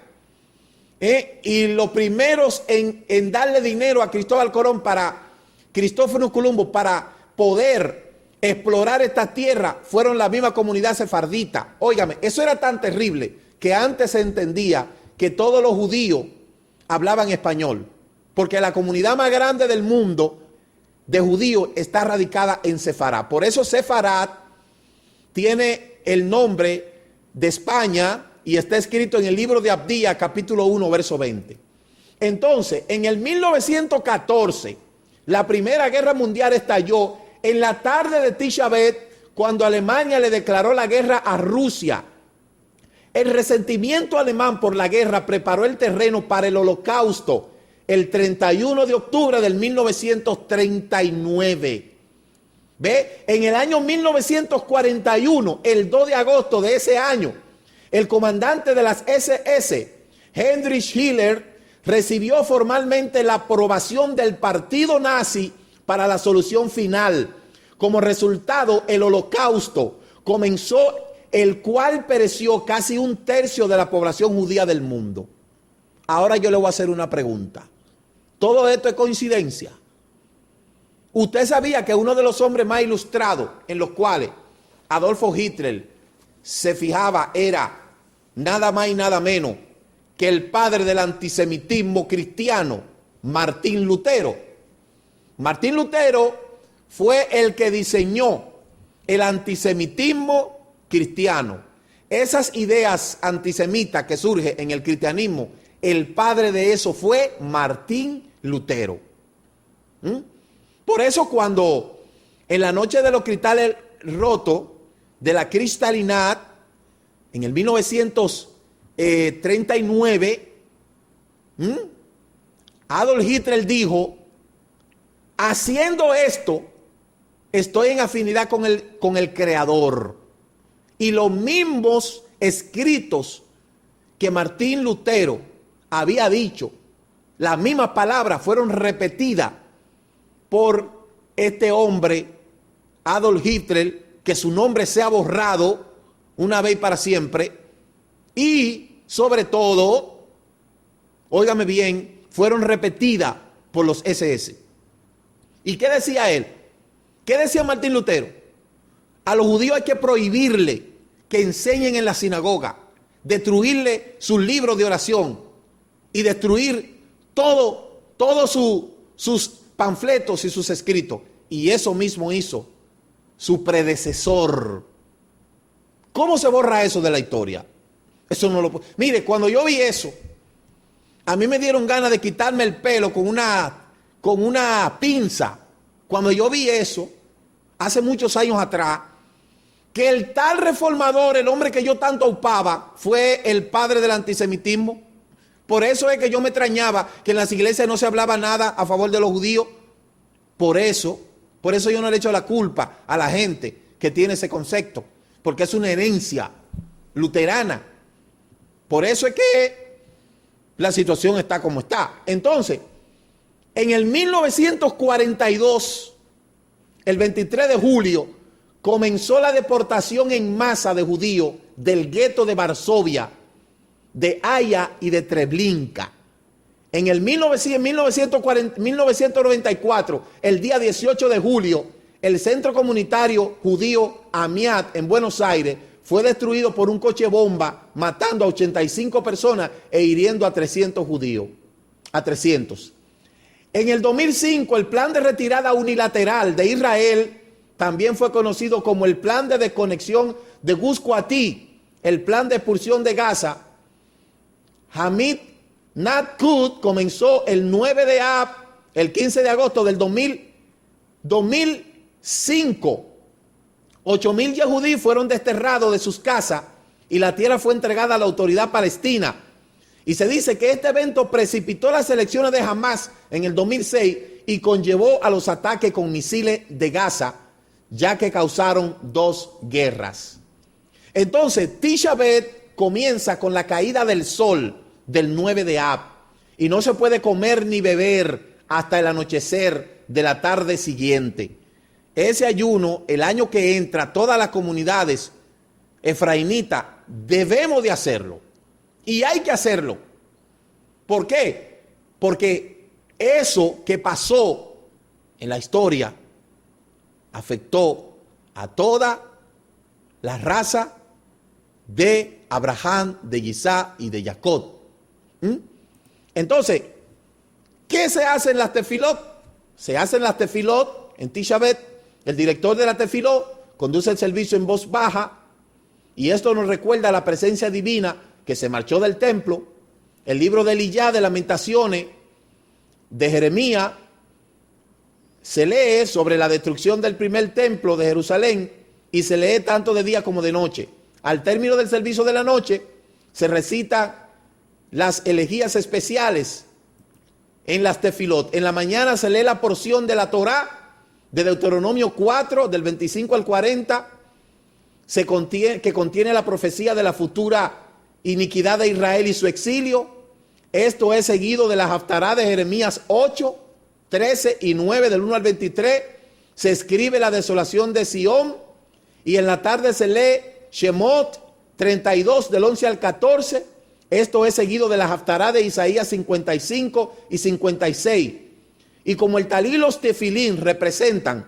Y los primeros en darle dinero a Cristóbal Colón Cristóforo Colombo para poder explorar esta tierra fueron la misma comunidad sefardita. Óigame, eso era tan terrible que antes se entendía que todos los judíos hablaban español, porque la comunidad más grande del mundo de judíos está radicada en Sefará. Por eso Sefarat tiene el nombre de España y está escrito en el libro de Abdías, capítulo 1, verso 20. Entonces, en el 1914, la Primera Guerra Mundial estalló en la tarde de Tisha B'Av, cuando Alemania le declaró la guerra a Rusia. El resentimiento alemán por la guerra preparó el terreno para el Holocausto el 31 de octubre del 1939. ¿Ve? En el año 1941, el 2 de agosto de ese año, el comandante de las SS, Heinrich Himmler, recibió formalmente la aprobación del partido nazi para la solución final. Como resultado, el Holocausto comenzó, el cual pereció casi 1/3 de la población judía del mundo. Ahora yo le voy a hacer una pregunta. ¿Todo esto es coincidencia? ¿Usted sabía que uno de los hombres más ilustrados en los cuales Adolfo Hitler se fijaba era nada más y nada menos que el padre del antisemitismo cristiano, Martín Lutero? Martín Lutero fue el que diseñó el antisemitismo cristiano. Esas ideas antisemitas que surgen en el cristianismo, el padre de eso fue Martín Lutero. Por eso cuando en la noche de los cristales rotos de la Kristallnacht, en el 1939, Adolf Hitler dijo: haciendo esto, estoy en afinidad con el Creador. Y los mismos escritos que Martín Lutero había dicho, las mismas palabras fueron repetidas por este hombre, Adolf Hitler, que su nombre sea borrado una vez y para siempre, y sobre todo, óigame bien, fueron repetidas por los SS. ¿Y qué decía él? ¿Qué decía Martín Lutero? A los judíos hay que prohibirle que enseñen en la sinagoga, destruirle sus libros de oración y destruir todos sus panfletos y sus escritos. Y eso mismo hizo su predecesor. ¿Cómo se borra eso de la historia? Eso no lo... Mire, cuando yo vi eso, a mí me dieron ganas de quitarme el pelo con una pinza. Cuando yo vi eso, hace muchos años atrás, que el tal reformador, el hombre que yo tanto aupaba, fue el padre del antisemitismo. Por eso es que yo me extrañaba que en las iglesias no se hablaba nada a favor de los judíos. Por eso yo no le echo la culpa a la gente que tiene ese concepto, porque es una herencia luterana. Por eso es que la situación está como está. Entonces, en el 1942, el 23 de julio, comenzó la deportación en masa de judíos del gueto de Varsovia, de Haya y de Treblinka. En el 1994, el día 18 de julio, el centro comunitario judío Amiat en Buenos Aires fue destruido por un coche bomba, matando a 85 personas e hiriendo a 300 judíos. A 300. En el 2005, el plan de retirada unilateral de Israel, también fue conocido como el plan de desconexión de Gush Qati, el plan de expulsión de Gaza, Hamid Nakud, comenzó el 9 de Ab, el 15 de agosto del 2005. 8,000 yehudí fueron desterrados de sus casas y la tierra fue entregada a la autoridad palestina. Y se dice que este evento precipitó las elecciones de Hamas en el 2006 y conllevó a los ataques con misiles de Gaza, ya que causaron 2 guerras. Entonces, Tisha B'Av comienza con la caída del sol del 9 de Ab y no se puede comer ni beber hasta el anochecer de la tarde siguiente. Ese ayuno, el año que entra, todas las comunidades efraimitas debemos de hacerlo. Y hay que hacerlo. ¿Por qué? Porque eso que pasó en la historia afectó a toda la raza de Abraham, de Isaac y de Jacob. Entonces, ¿qué se hace en las tefilot? Se hacen las tefilot en Tisha B'Av. El director de la tefilot conduce el servicio en voz baja y esto nos recuerda la presencia divina que se marchó del templo. El libro de Eliyá de Lamentaciones de Jeremías se lee sobre la destrucción del primer templo de Jerusalén y se lee tanto de día como de noche. Al término del servicio de la noche se recitan las elegías especiales en las tefilot. En la mañana se lee la porción de la Torá de Deuteronomio 4, del 25 al 40, que contiene la profecía de la futura iniquidad de Israel y su exilio. Esto es seguido de la Haftará de Jeremías 8, 13 y 9, del 1 al 23. Se escribe la desolación de Sión y en la tarde se lee Shemot 32, del 11 al 14. Esto es seguido de la Haftará de Isaías 55 y 56. Y como el talí y los tefilín representan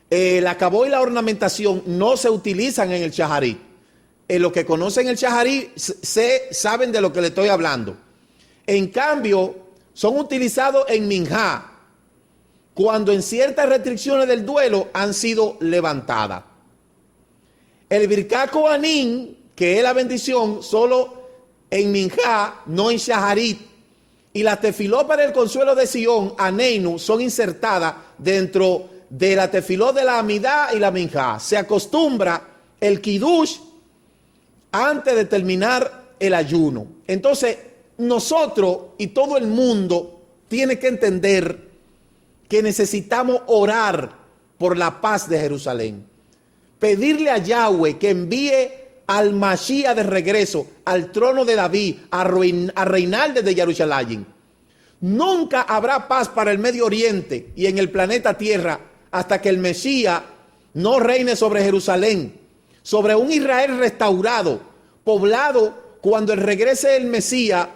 la cabó y la ornamentación, no se utilizan en el shaharit. En los que conocen el shaharit saben de lo que le estoy hablando. En cambio, son utilizados en minjá, cuando en ciertas restricciones del duelo han sido levantadas. El Birkat Kohanim, que es la bendición, solo en minjá, no en shaharit. Y las tefilot para el consuelo de Sion, Aneinu, son insertadas dentro de la tefilot de la Amidá y la minjá. Se acostumbra el kiddush antes de terminar el ayuno. Entonces, nosotros y todo el mundo tiene que entender que necesitamos orar por la paz de Jerusalén. Pedirle a Yahweh que envíe al Mashiach de regreso, al trono de David, a reinar desde Jerusalén. Nunca habrá paz para el Medio Oriente y en el planeta Tierra hasta que el Mesías no reine sobre Jerusalén. sobre un Israel restaurado, poblado cuando regrese el Mesías,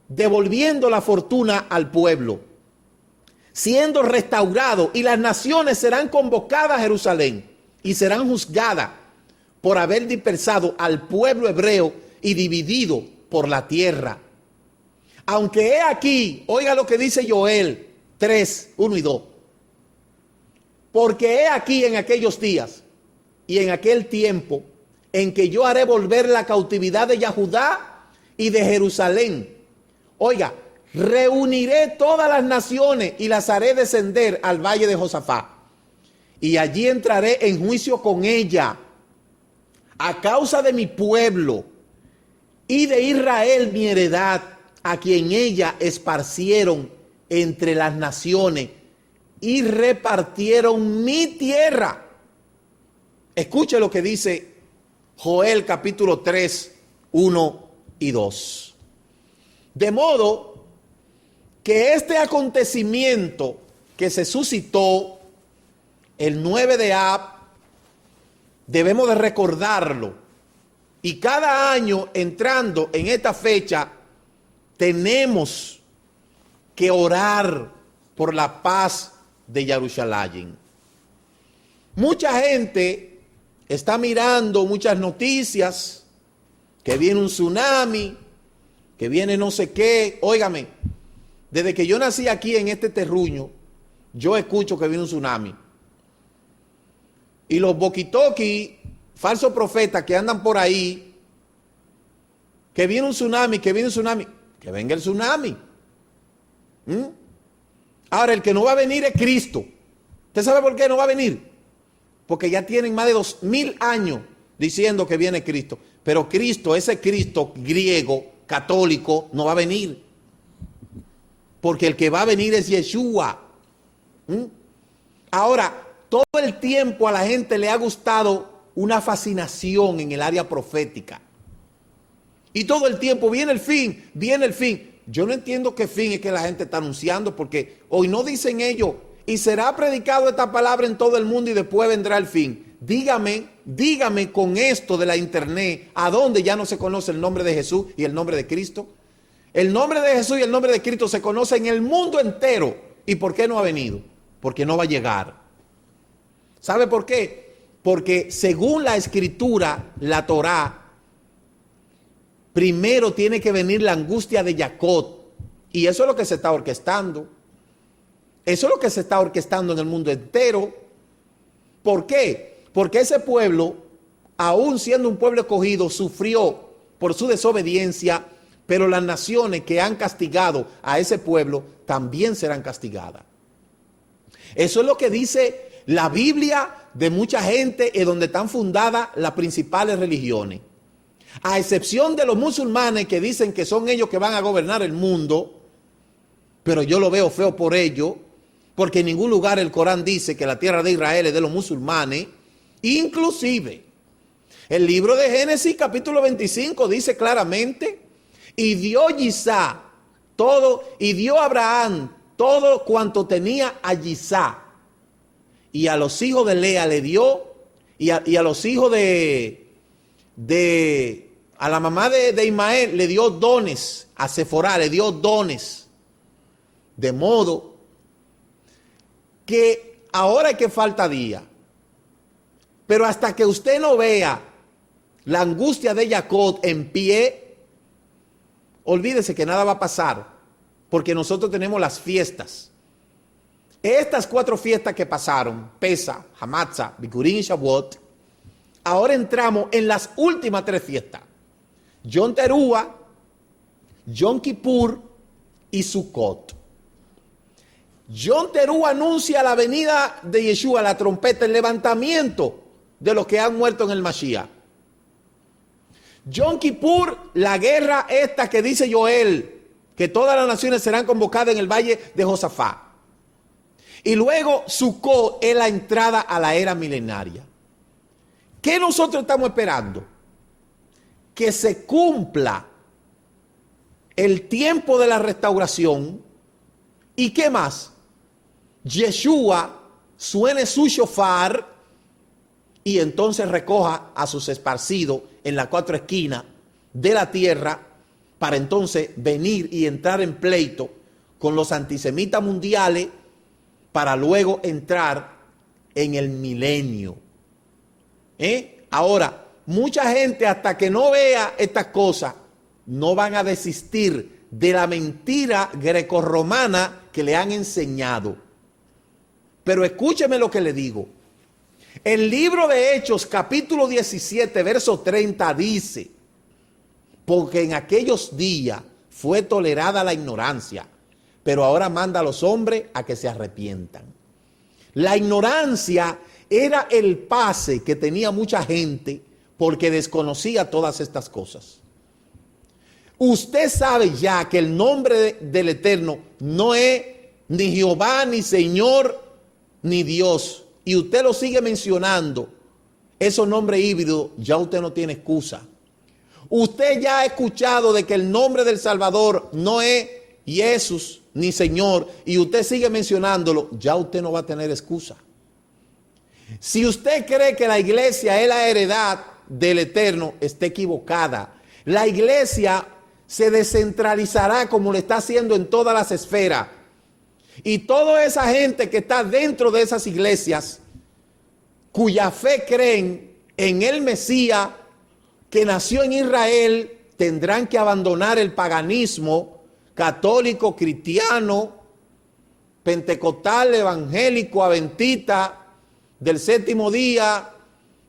devolviendo la fortuna al pueblo, siendo restaurado, y las naciones serán convocadas a Jerusalén y serán juzgadas por haber dispersado al pueblo hebreo y dividido por la tierra. Aunque he aquí, oiga lo que dice Joel 3, 1 y 2. Porque he aquí en aquellos días y en aquel tiempo en que yo haré volver la cautividad de Judá y de Jerusalén. Oiga, reuniré todas las naciones y las haré descender al valle de Josafat. Y allí entraré en juicio con ella a causa de mi pueblo y de Israel mi heredad, a quien ella esparcieron entre las naciones y repartieron mi tierra. Escuche lo que dice Joel capítulo 3, 1 y 2. De modo que este acontecimiento que se suscitó el 9 de Ab, debemos de recordarlo. Y cada año entrando en esta fecha, tenemos que orar por la paz de Jerusalén. Mucha gente está mirando muchas noticias, que viene un tsunami, que viene no sé qué. Óigame, desde que yo nací aquí en este terruño, yo escucho que viene un tsunami. Y los boquitoki, falsos profetas que andan por ahí, que viene un tsunami, que viene un tsunami, que venga el tsunami. Ahora, el que no va a venir es Cristo. ¿Usted sabe por qué no va a venir? Porque ya tienen más de 2000 años diciendo que viene Cristo. Pero Cristo, ese Cristo griego, católico, no va a venir. Porque el que va a venir es Yeshua. Ahora, todo el tiempo a la gente le ha gustado una fascinación en el área profética. Y todo el tiempo viene el fin, viene el fin. Yo no entiendo qué fin es que la gente está anunciando, porque hoy no dicen ellos, y será predicado esta palabra en todo el mundo y después vendrá el fin. Dígame con esto de la internet, ¿a dónde ya no se conoce el nombre de Jesús y el nombre de Cristo? El nombre de Jesús y el nombre de Cristo se conoce en el mundo entero. ¿Y por qué no ha venido? Porque no va a llegar. ¿Sabe por qué? Porque según la escritura, la Torá, primero tiene que venir la angustia de Jacob. Y eso es lo que se está orquestando. Eso es lo que se está orquestando en el mundo entero. ¿Por qué? Porque ese pueblo, aún siendo un pueblo escogido, sufrió por su desobediencia, pero las naciones que han castigado a ese pueblo también serán castigadas. Eso es lo que dice la Biblia de mucha gente en donde están fundadas las principales religiones. A excepción de los musulmanes que dicen que son ellos que van a gobernar el mundo, pero yo lo veo feo por ellos, porque en ningún lugar el Corán dice que la tierra de Israel es de los musulmanes. Inclusive, el libro de Génesis capítulo 25 dice claramente, y dio Yisá todo, y dio Abraham todo cuanto tenía a Yisá, y a los hijos de Lea le dio, y a los hijos a la mamá de Ismael le dio dones, a Sephora le dio dones, de modo que ahora que falta día, pero hasta que usted no vea la angustia de Jacob en pie, olvídese que nada va a pasar, porque nosotros tenemos las fiestas. Estas 4 fiestas que pasaron, Pesa, Hamatzah, Bikurim y Shavuot, ahora entramos en las últimas 3 fiestas. Yom Teruah, Yom Kippur y Sukkot. Yom Teruah anuncia la venida de Yeshua, la trompeta, el levantamiento de los que han muerto en el Mashiach. Yom Kippur, la guerra esta que dice Joel, que todas las naciones serán convocadas en el valle de Josafat. Y luego Sukkot es la entrada a la era milenaria. ¿Qué nosotros estamos esperando? Que se cumpla el tiempo de la restauración. ¿Y qué más? Yeshua suene su shofar y entonces recoja a sus esparcidos en las cuatro esquinas de la tierra para entonces venir y entrar en pleito con los antisemitas mundiales para luego entrar en el milenio. Ahora, mucha gente hasta que no vea estas cosas no van a desistir de la mentira grecorromana que le han enseñado. Pero escúcheme lo que le digo. El libro de Hechos, capítulo 17, verso 30 dice: porque en aquellos días fue tolerada la ignorancia, pero ahora manda a los hombres a que se arrepientan. La ignorancia era el pase que tenía mucha gente porque desconocía todas estas cosas. Usted sabe ya que el nombre del Eterno no es ni Jehová, ni Señor, ni Dios. Y usted lo sigue mencionando. Esos nombres híbridos, ya usted no tiene excusa. Usted ya ha escuchado de que el nombre del Salvador no es Jesús ni Señor, y usted sigue mencionándolo, ya usted no va a tener excusa. Si usted cree que la iglesia es la heredad del Eterno, está equivocada. La iglesia se descentralizará como lo está haciendo en todas las esferas. Y toda esa gente que está dentro de esas iglesias, cuya fe creen en el Mesías que nació en Israel, tendrán que abandonar el paganismo católico, cristiano, pentecostal, evangélico, adventista, del séptimo día,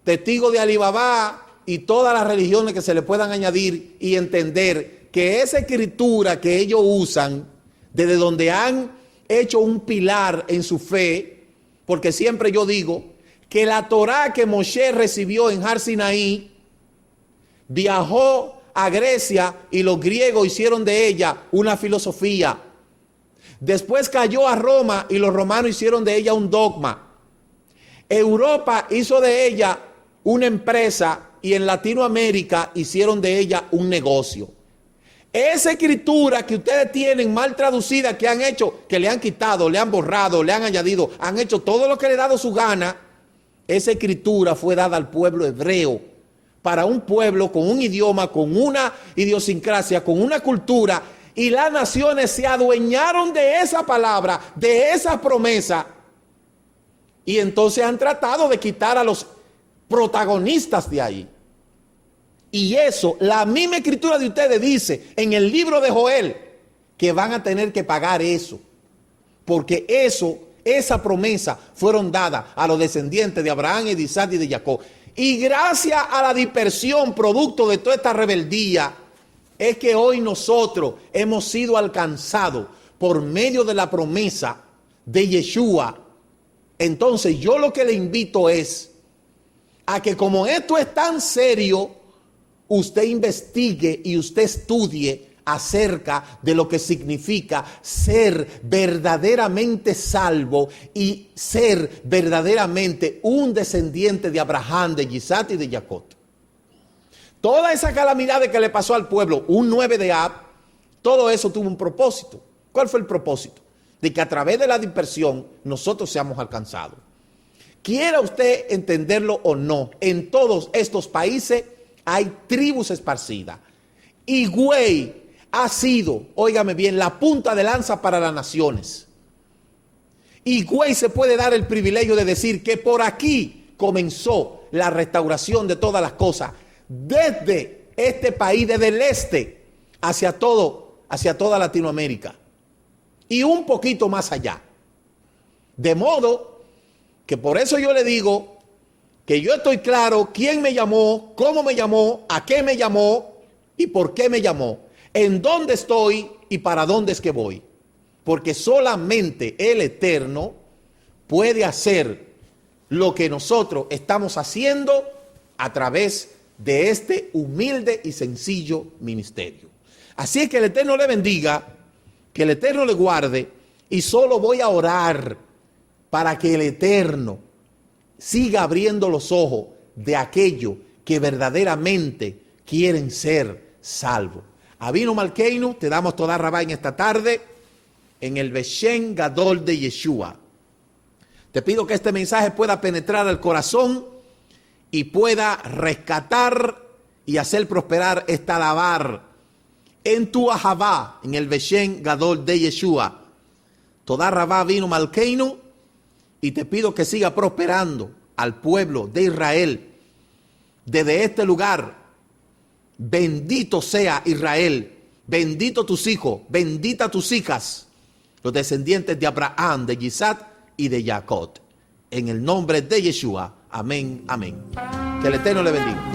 testigo de Alibaba y todas las religiones que se le puedan añadir, y entender que esa escritura que ellos usan, desde donde han hecho un pilar en su fe, porque siempre yo digo que la Torá que Moshe recibió en Har Sinaí viajó a Grecia y los griegos hicieron de ella una filosofía. Después cayó a Roma y los romanos hicieron de ella un dogma. Europa hizo de ella una empresa y en Latinoamérica hicieron de ella un negocio. Esa escritura que ustedes tienen mal traducida, que han hecho, que le han quitado, le han borrado, le han añadido, han hecho todo lo que le ha dado su gana, esa escritura fue dada al pueblo hebreo, para un pueblo con un idioma, con una idiosincrasia, con una cultura, y las naciones se adueñaron de esa palabra, de esa promesa, y entonces han tratado de quitar a los protagonistas de ahí. Y eso, la misma escritura de ustedes dice en el libro de Joel, que van a tener que pagar eso, porque esa promesa fueron dadas a los descendientes de Abraham y de Isaac y de Jacob. Y gracias a la dispersión, producto de toda esta rebeldía, es que hoy nosotros hemos sido alcanzados por medio de la promesa de Yeshua. Entonces yo lo que le invito es a que, como esto es tan serio, usted investigue y usted estudie acerca de lo que significa ser verdaderamente salvo y ser verdaderamente un descendiente de Abraham, de Isaac y de Jacob. Toda esa calamidad que le pasó al pueblo, un 9 de Ab, todo eso tuvo un propósito. ¿Cuál fue el propósito? De que a través de la dispersión nosotros seamos alcanzados. Quiera usted entenderlo o no, en todos estos países hay tribus esparcidas. Higüey ha sido, óigame bien, la punta de lanza para las naciones. Higüey se puede dar el privilegio de decir que por aquí comenzó la restauración de todas las cosas, desde este país, desde el este, hacia toda Latinoamérica y un poquito más allá. De modo que por eso yo le digo que yo estoy claro quién me llamó, cómo me llamó, a qué me llamó y por qué me llamó, en dónde estoy y para dónde es que voy. Porque solamente el Eterno puede hacer lo que nosotros estamos haciendo a través de este humilde y sencillo ministerio. Así es que el Eterno le bendiga, que el Eterno le guarde, y solo voy a orar para que el Eterno siga abriendo los ojos de aquellos que verdaderamente quieren ser salvos. Avinu Malkeinu, te damos toda rabá en esta tarde, en el Beshem Gadol de Yeshua. Te pido que este mensaje pueda penetrar al corazón y pueda rescatar y hacer prosperar esta lavar en tu Ahavá, en el Beshem Gadol de Yeshua. Toda Rabá vino Malkeinu, y te pido que siga prosperando al pueblo de Israel desde este lugar. Bendito sea Israel, bendito tus hijos, bendita tus hijas, los descendientes de Abraham, de Isaac y de Jacob. En el nombre de Yeshua. Amén, amén. Que el Eterno le bendiga.